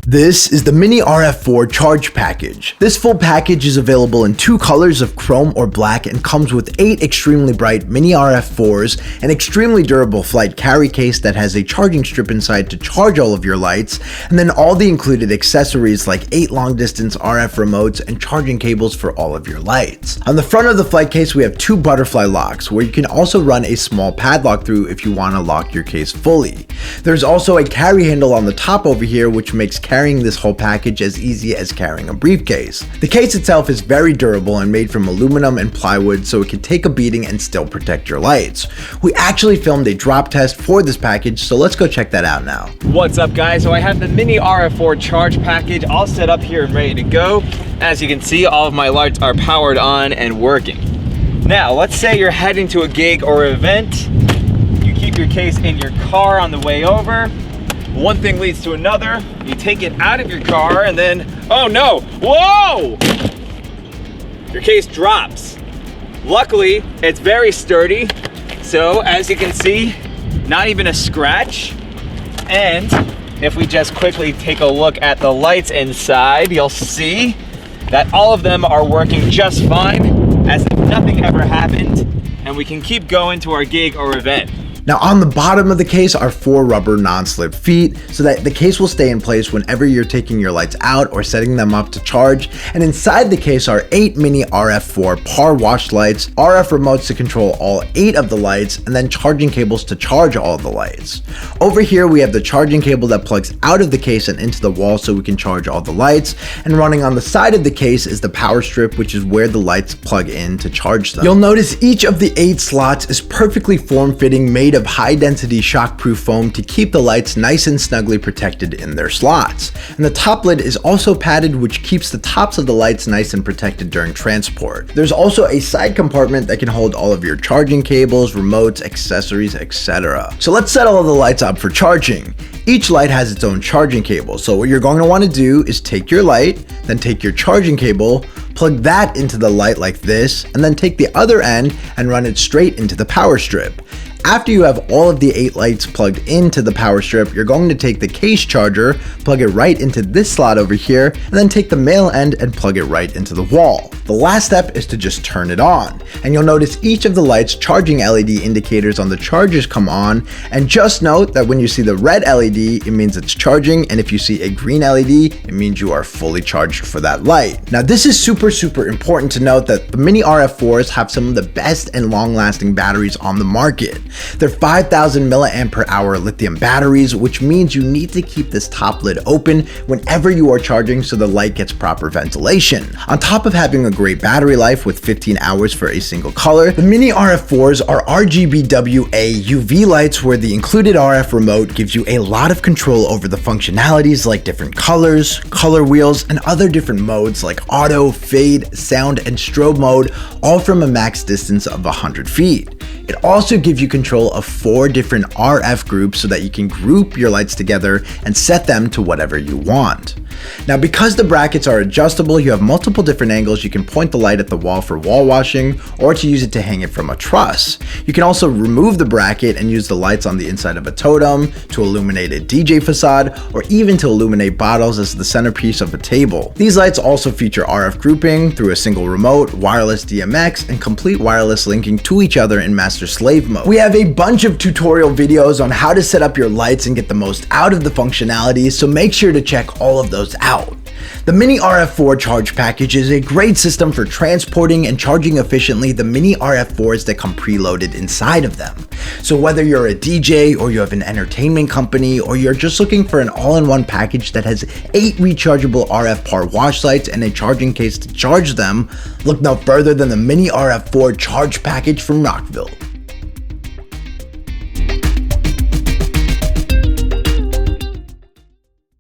This is the Mini RF4 Charge Package. This full package is available in two colors of chrome or black and comes with 8 extremely bright Mini RF4s, an extremely durable flight carry case that has a charging strip inside to charge all of your lights, and then all the included accessories like 8 long distance RF remotes and charging cables for all of your lights. On the front of the flight case we have 2 butterfly locks where you can also run a small padlock through if you want to lock your case fully. There's also a carry handle on the top over here which makes carrying this whole package as easy as carrying a briefcase. The case itself is very durable and made from aluminum and plywood, so it can take a beating and still protect your lights. We actually filmed a drop test for this package, so let's go check that out now. What's up guys? So I have the Mini RF4 Charge Package all set up here and ready to go. As you can see, all of my lights are powered on and working. Now let's say you're heading to a gig or event. You keep your case in your car on the way over. One thing leads to another. You take it out of your car and then, oh no, whoa! Your case drops. Luckily, it's very sturdy. So as you can see, not even a scratch. And if we just quickly take a look at the lights inside, you'll see that all of them are working just fine, as if nothing ever happened, and we can keep going to our gig or event. Now on the bottom of the case are 4 rubber non-slip feet so that the case will stay in place whenever you're taking your lights out or setting them up to charge, and inside the case are 8 Mini RF4 par wash lights, RF remotes to control all 8 of the lights, and then charging cables to charge all of the lights. Over here we have the charging cable that plugs out of the case and into the wall so we can charge all the lights, and running on the side of the case is the power strip, which is where the lights plug in to charge them. You'll notice each of the 8 slots is perfectly form-fitting, made of high-density shockproof foam to keep the lights nice and snugly protected in their slots. And the top lid is also padded, which keeps the tops of the lights nice and protected during transport. There's also a side compartment that can hold all of your charging cables, remotes, accessories, etc. So let's set all of the lights up for charging. Each light has its own charging cable, so what you're going to want to do is take your light, then take your charging cable, plug that into the light like this, and then take the other end and run it straight into the power strip. After you have all of the 8 lights plugged into the power strip, you're going to take the case charger, plug it right into this slot over here, and then take the male end and plug it right into the wall. The last step is to just turn it on, and you'll notice each of the lights' charging LED indicators on the chargers come on, and just note that when you see the red LED, it means it's charging, and if you see a green LED, it means you are fully charged for that light. Now this is super important to note that the Mini RF4s have some of the best and long-lasting batteries on the market. They're 5,000 mAh lithium batteries, which means you need to keep this top lid open whenever you are charging so the light gets proper ventilation. On top of having a great battery life with 15 hours for a single color, the Mini RF4s are RGBWA UV lights where the included RF remote gives you a lot of control over the functionalities like different colors, color wheels, and other different modes like auto, fade, sound, and strobe mode, all from a max distance of 100 feet. It also gives you control of 4 different RF groups so that you can group your lights together and set them to whatever you want. Now because the brackets are adjustable, you have multiple different angles you can point the light at the wall for wall washing or to use it to hang it from a truss. You can also remove the bracket and use the lights on the inside of a totem, to illuminate a DJ facade, or even to illuminate bottles as the centerpiece of a table. These lights also feature RF grouping through a single remote, wireless DMX, and complete wireless linking to each other in master-slave mode. We have a bunch of tutorial videos on how to set up your lights and get the most out of the functionalities, so make sure to check all of those out. The Mini RF4 Charge Package is a great system for transporting and charging efficiently the Mini RF4s that come preloaded inside of them. So whether you're a DJ or you have an entertainment company or you're just looking for an all-in-one package that has 8 rechargeable RF par wash lights and a charging case to charge them, look no further than the Mini RF4 Charge Package from Rockville.